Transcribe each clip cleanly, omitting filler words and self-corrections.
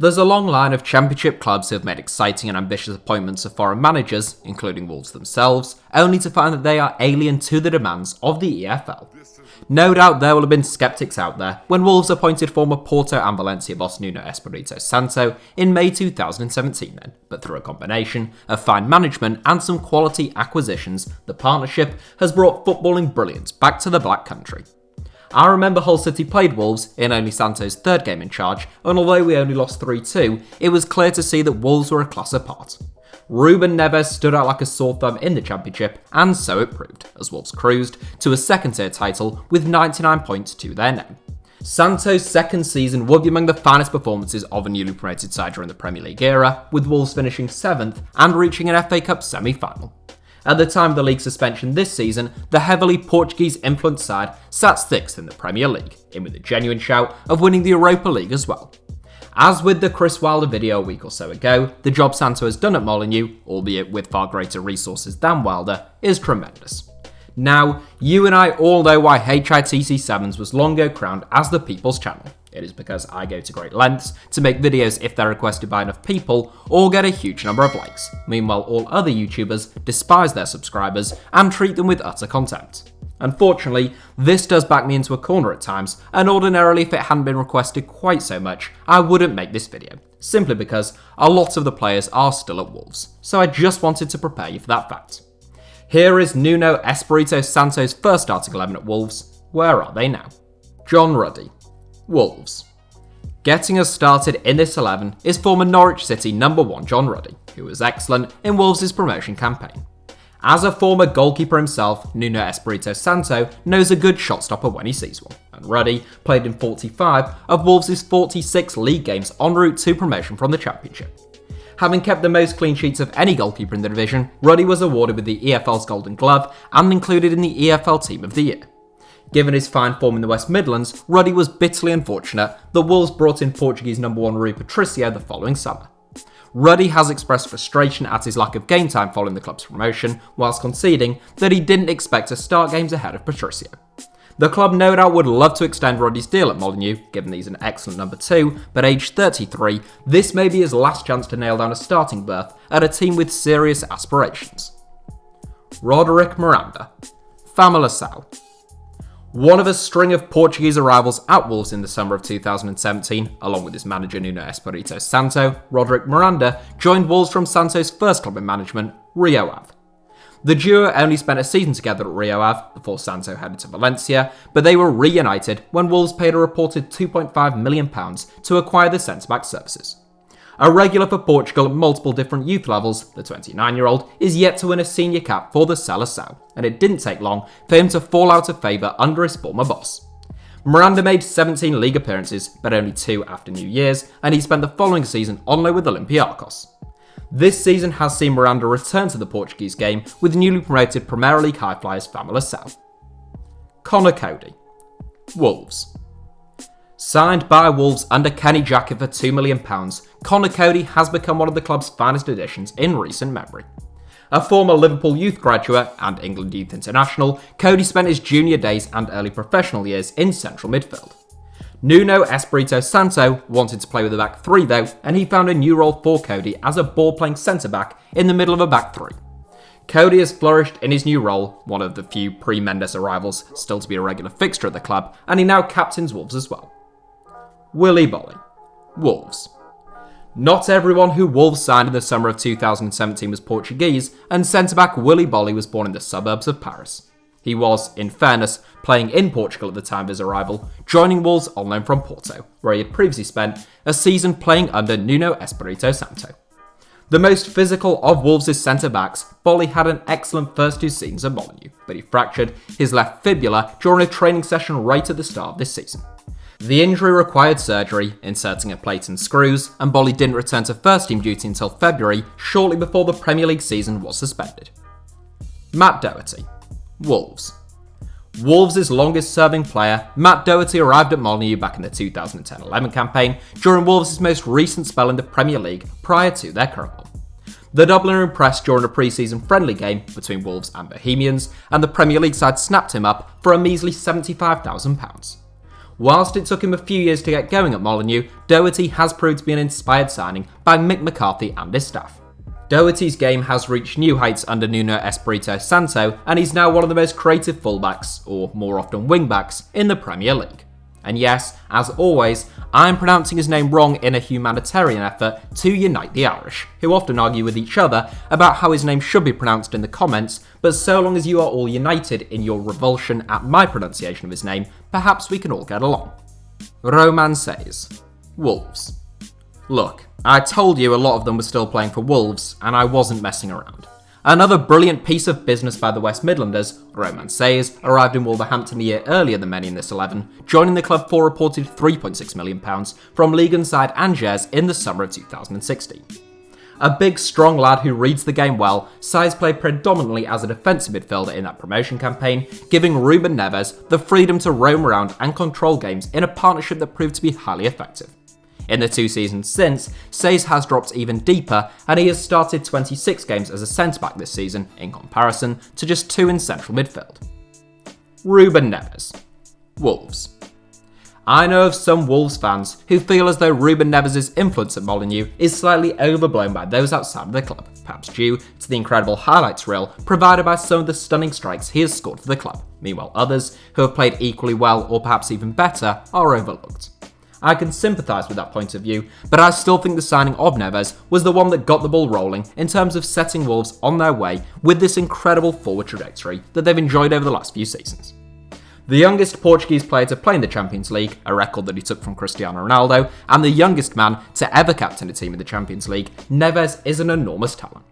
There's a long line of Championship clubs who have made exciting and ambitious appointments of foreign managers, including Wolves themselves, only to find that they are alien to the demands of the EFL. No doubt there will have been sceptics out there when Wolves appointed former Porto and Valencia boss Nuno Espirito Santo in May 2017 then, but through a combination of fine management and some quality acquisitions, the partnership has brought footballing brilliance back to the Black Country. I remember Hull City played Wolves in only Santo's third game in charge, and although we only lost 3-2, it was clear to see that Wolves were a class apart. Ruben Neves stood out like a sore thumb in the Championship, and so it proved, as Wolves cruised to a second-tier title with 99 points to their name. Santo's second season would be among the finest performances of a newly promoted side during the Premier League era, with Wolves finishing 7th and reaching an FA Cup semi-final. At the time of the league suspension this season, the heavily Portuguese-influenced side sat 6th in the Premier League, in with a genuine shout of winning the Europa League as well. As with the Chris Wilder video a week or so ago, the job Santo has done at Molineux, albeit with far greater resources than Wilder, is tremendous. Now, you and I all know why HITC Sevens was long ago crowned as the People's Channel. It is because I go to great lengths to make videos if they're requested by enough people or get a huge number of likes. Meanwhile, all other YouTubers despise their subscribers and treat them with utter contempt. Unfortunately, this does back me into a corner at times, and ordinarily if it hadn't been requested quite so much, I wouldn't make this video, simply because a lot of the players are still at Wolves, so I just wanted to prepare you for that fact. Here is Nuno Espirito Santo's first starting 11 at Wolves. Where are they now? John Ruddy. Wolves. Getting us started in this 11 is former Norwich City number 1 John Ruddy, who was excellent in Wolves' promotion campaign. As a former goalkeeper himself, Nuno Espirito Santo knows a good shot stopper when he sees one, and Ruddy played in 45 of Wolves' 46 league games en route to promotion from the Championship. Having kept the most clean sheets of any goalkeeper in the division, Ruddy was awarded with the EFL's Golden Glove and included in the EFL Team of the Year. Given his fine form in the West Midlands, Ruddy was bitterly unfortunate that Wolves brought in Portuguese number 1 Rui Patricio the following summer. Ruddy has expressed frustration at his lack of game time following the club's promotion, whilst conceding that he didn't expect to start games ahead of Patricio. The club no doubt would love to extend Ruddy's deal at Molineux, given he's an excellent number 2, but aged 33, this may be his last chance to nail down a starting berth at a team with serious aspirations. Roderick Miranda. Famalicão. One of a string of Portuguese arrivals at Wolves in the summer of 2017, along with his manager Nuno Espirito Santo, Roderick Miranda joined Wolves from Santo's first club in management, Rio Ave. The duo only spent a season together at Rio Ave before Santo headed to Valencia, but they were reunited when Wolves paid a reported £2.5 million to acquire the centre-back services. A regular for Portugal at multiple different youth levels, the 29-year-old is yet to win a senior cap for the Seleção, and it didn't take long for him to fall out of favour under his former boss. Miranda made 17 league appearances, but only 2 after New Year's, and he spent the following season on loan with Olympiacos. This season has seen Miranda return to the Portuguese game with newly promoted Premier League high flyers Famalicão. Conor Coady. Wolves. Signed by Wolves under Kenny Jackett for £2 million, Conor Coady has become one of the club's finest additions in recent memory. A former Liverpool youth graduate and England youth international, Coady spent his junior days and early professional years in central midfield. Nuno Espirito Santo wanted to play with a back 3 though, and he found a new role for Coady as a ball-playing centre-back in the middle of a back 3. Coady has flourished in his new role, one of the few pre-Mendes arrivals still to be a regular fixture at the club, and he now captains Wolves as well. BOLY. Wolves. Not everyone who Wolves signed in the summer of 2017 was Portuguese, and centre-back BOLY was born in the suburbs of Paris. He was, in fairness, playing in Portugal at the time of his arrival, joining Wolves on loan from Porto, where he had previously spent a season playing under Nuno Espirito Santo. The most physical of Wolves' centre-backs, BOLY had an excellent first 2 seasons at Molineux, but he fractured his left fibula during a training session right at the start of this season. The injury required surgery, inserting a plate and screws, and BOLY didn't return to first-team duty until February, shortly before the Premier League season was suspended. Matt Doherty. Wolves. Wolves' longest-serving player, Matt Doherty arrived at Molineux back in the 2010-11 campaign, during Wolves' most recent spell in the Premier League prior to their current one. The Dubliner impressed during a pre-season friendly game between Wolves and Bohemians, and the Premier League side snapped him up for a measly £75,000. Whilst it took him a few years to get going at Molineux, Doherty has proved to be an inspired signing by Mick McCarthy and his staff. Doherty's game has reached new heights under Nuno Espirito Santo, and he's now one of the most creative fullbacks, or more often wingbacks, in the Premier League. And yes, as always, I'm pronouncing his name wrong in a humanitarian effort to unite the Irish, who often argue with each other about how his name should be pronounced in the comments, but so long as you are all united in your revulsion at my pronunciation of his name, perhaps we can all get along. Roman says, Wolves. Look, I told you a lot of them were still playing for Wolves, and I wasn't messing around. Another brilliant piece of business by the West Midlanders, Roman says, arrived in Wolverhampton a year earlier than many in this 11, joining the club for a reported £3.6 million from Ligue 1 side Angers in the summer of 2016. A big, strong lad who reads the game well, Saïs played predominantly as a defensive midfielder in that promotion campaign, giving Ruben Neves the freedom to roam around and control games in a partnership that proved to be highly effective. In the 2 seasons since, Saïs has dropped even deeper, and he has started 26 games as a centre-back this season, in comparison to just 2 in central midfield. Ruben Neves. Wolves. I know of some Wolves fans who feel as though Ruben Neves' influence at Molineux is slightly overblown by those outside of the club, perhaps due to the incredible highlights reel provided by some of the stunning strikes he has scored for the club. Meanwhile, others, who have played equally well or perhaps even better, are overlooked. I can sympathise with that point of view, but I still think the signing of Neves was the one that got the ball rolling in terms of setting Wolves on their way with this incredible forward trajectory that they've enjoyed over the last few seasons. The youngest Portuguese player to play in the Champions League, a record that he took from Cristiano Ronaldo, and the youngest man to ever captain a team in the Champions League, Neves is an enormous talent.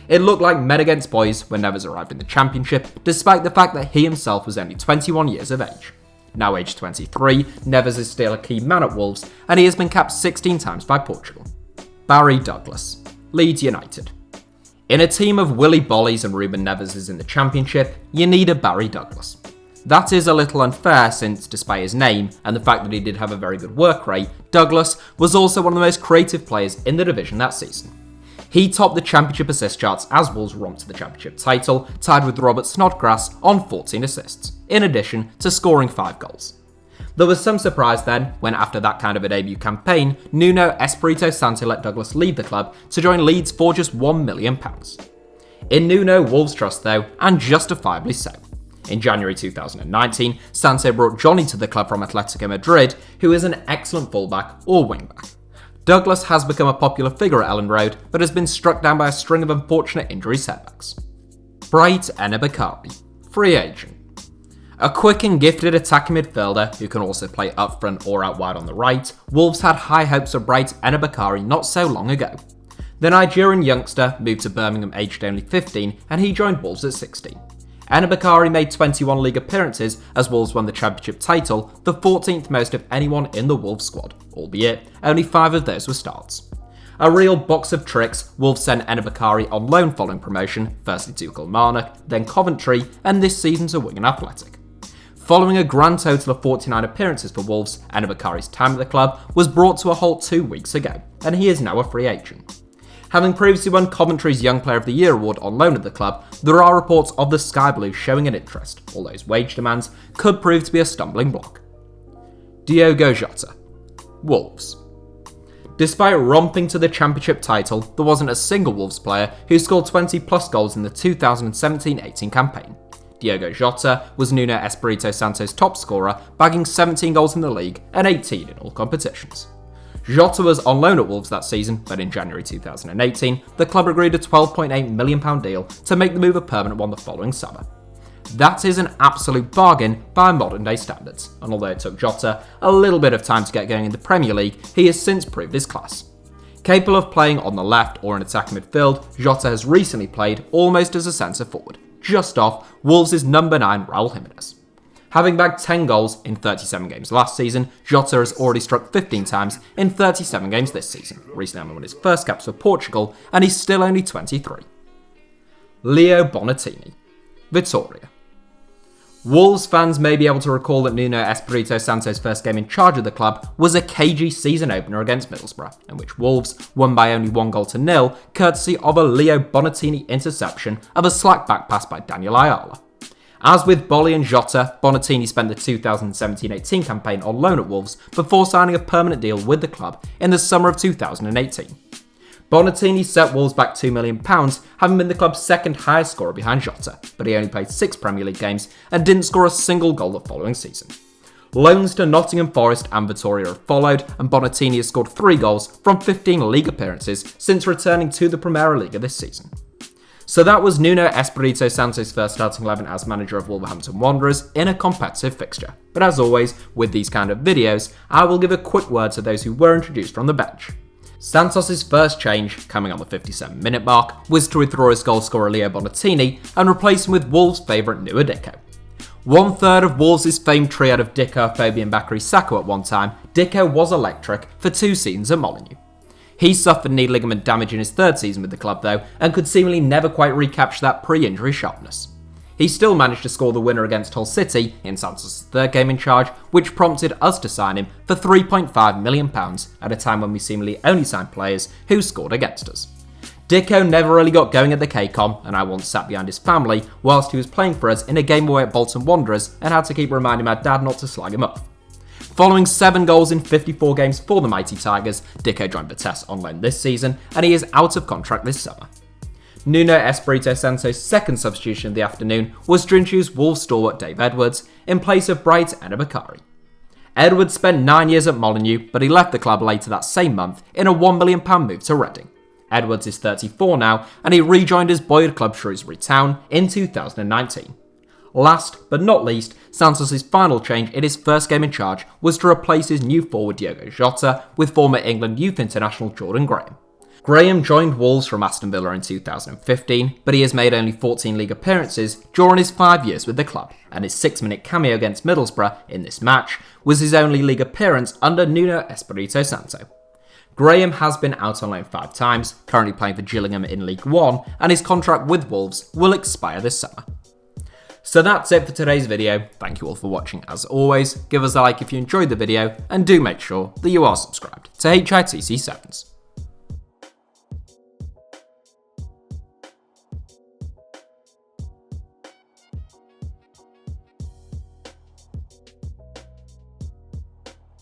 It looked like men against boys when Neves arrived in the Championship, despite the fact that he himself was only 21 years of age. Now aged 23, Neves is still a key man at Wolves, and he has been capped 16 times by Portugal. Barry Douglas, Leeds United. In a team of Willy Bollies and Ruben Neves in the Championship, you need a Barry Douglas. That is a little unfair since, despite his name and the fact that he did have a very good work rate, Douglas was also one of the most creative players in the division that season. He topped the Championship assist charts as Wolves romped to the Championship title, tied with Robert Snodgrass on 14 assists, in addition to scoring 5 goals. There was some surprise then, when after that kind of a debut campaign, Nuno Espirito Santo let Douglas leave the club to join Leeds for just £1 million. In Nuno, Wolves trust though, and justifiably so. In January 2019, Santo brought Johnny to the club from Atletico Madrid, who is an excellent fullback or wingback. Douglas has become a popular figure at Ellen Road, but has been struck down by a string of unfortunate injury setbacks. Bright ENOBAKHARE, free agent. A quick and gifted attacking midfielder who can also play up front or out wide on the right, Wolves had high hopes of Bright ENOBAKHARE not so long ago. The Nigerian youngster moved to Birmingham aged only 15, and he joined Wolves at 16. ENOBAKHARE made 21 league appearances as Wolves won the Championship title, the 14th most of anyone in the Wolves squad, albeit only 5 of those were starts. A real box of tricks, Wolves sent ENOBAKHARE on loan following promotion, firstly to Kilmarnock, then Coventry, and this season to Wigan Athletic. Following a grand total of 49 appearances for Wolves, ENOBAKHARE's time at the club was brought to a halt 2 weeks ago, and he is now a free agent. Having previously won Coventry's Young Player of the Year award on loan at the club, there are reports of the Sky Blues showing an interest, although his wage demands could prove to be a stumbling block. Diogo Jota. Wolves. Despite romping to the Championship title, there wasn't a single Wolves player who scored 20 plus goals in the 2017-18 campaign. Diogo Jota was Nuno Espirito Santo's top scorer, bagging 17 goals in the league and 18 in all competitions. Jota was on loan at Wolves that season, but in January 2018, the club agreed a £12.8 million deal to make the move a permanent one the following summer. That is an absolute bargain by modern day standards, and although it took Jota a little bit of time to get going in the Premier League, he has since proved his class. Capable of playing on the left or in attacking midfield, Jota has recently played almost as a centre forward, just off Wolves' number 9 Raul Jimenez. Having bagged 10 goals in 37 games last season, Jota has already struck 15 times in 37 games this season, recently won his first caps for Portugal, and he's still only 23. Leo Bonatini, Vitória. Wolves fans may be able to recall that Nuno Espirito Santo's first game in charge of the club was a cagey season opener against Middlesbrough, in which Wolves won by only 1-0, courtesy of a Leo Bonatini interception of a slack back pass by Daniel Ayala. As with BOLY and Jota, Bonatini spent the 2017-18 campaign on loan at Wolves before signing a permanent deal with the club in the summer of 2018. Bonatini set Wolves back £2 million, having been the club's second highest scorer behind Jota, but he only played 6 Premier League games and didn't score a single goal the following season. Loans to Nottingham Forest and Vittoria have followed, and Bonatini has scored 3 goals from 15 league appearances since returning to the Primera Liga this season. So that was Nuno Espirito Santo's first starting 11 as manager of Wolverhampton Wanderers in a competitive fixture. But as always, with these kind of videos, I will give a quick word to those who were introduced from the bench. Santos' first change, coming on the 57-minute mark, was to withdraw his goalscorer Leo Bonatini and replace him with Wolves' favourite Nouha Dicko. 1/3 of Wolves' famed triad of Dicko, Fabian Bakary Sakho at one time, Dicko was electric for 2 seasons at Molineux. He suffered knee ligament damage in his 3rd season with the club though, and could seemingly never quite recapture that pre-injury sharpness. He still managed to score the winner against Hull City in Santos' 3rd game in charge, which prompted us to sign him for £3.5 million at a time when we seemingly only signed players who scored against us. Dicko never really got going at the KCOM, and I once sat behind his family whilst he was playing for us in a game away at Bolton Wanderers and had to keep reminding my dad not to slag him off. Following 7 goals in 54 games for the mighty Tigers, Dicko joined Vitesse on loan this season, and he is out of contract this summer. Nuno Espirito Santo's second substitution of the afternoon was to introduce Wolves stalwart Dave Edwards in place of bright ENOBAKHARE. Edwards spent 9 years at Molineux, but he left the club later that same month in a £1 million move to Reading. Edwards is 34 now, and he rejoined his boyhood club Shrewsbury Town in 2019. Last but not least, Santos' final change in his first game in charge was to replace his new forward Diogo Jota with former England youth international Jordan Graham. Graham joined Wolves from Aston Villa in 2015, but he has made only 14 league appearances during his 5 years with the club, and his 6-minute cameo against Middlesbrough in this match was his only league appearance under Nuno Espirito Santo. Graham has been out on loan 5 times, currently playing for Gillingham in League 1, and his contract with Wolves will expire this summer. So that's it for today's video. Thank you all for watching as always. Give us a like if you enjoyed the video, and do make sure that you are subscribed to HITC Sevens.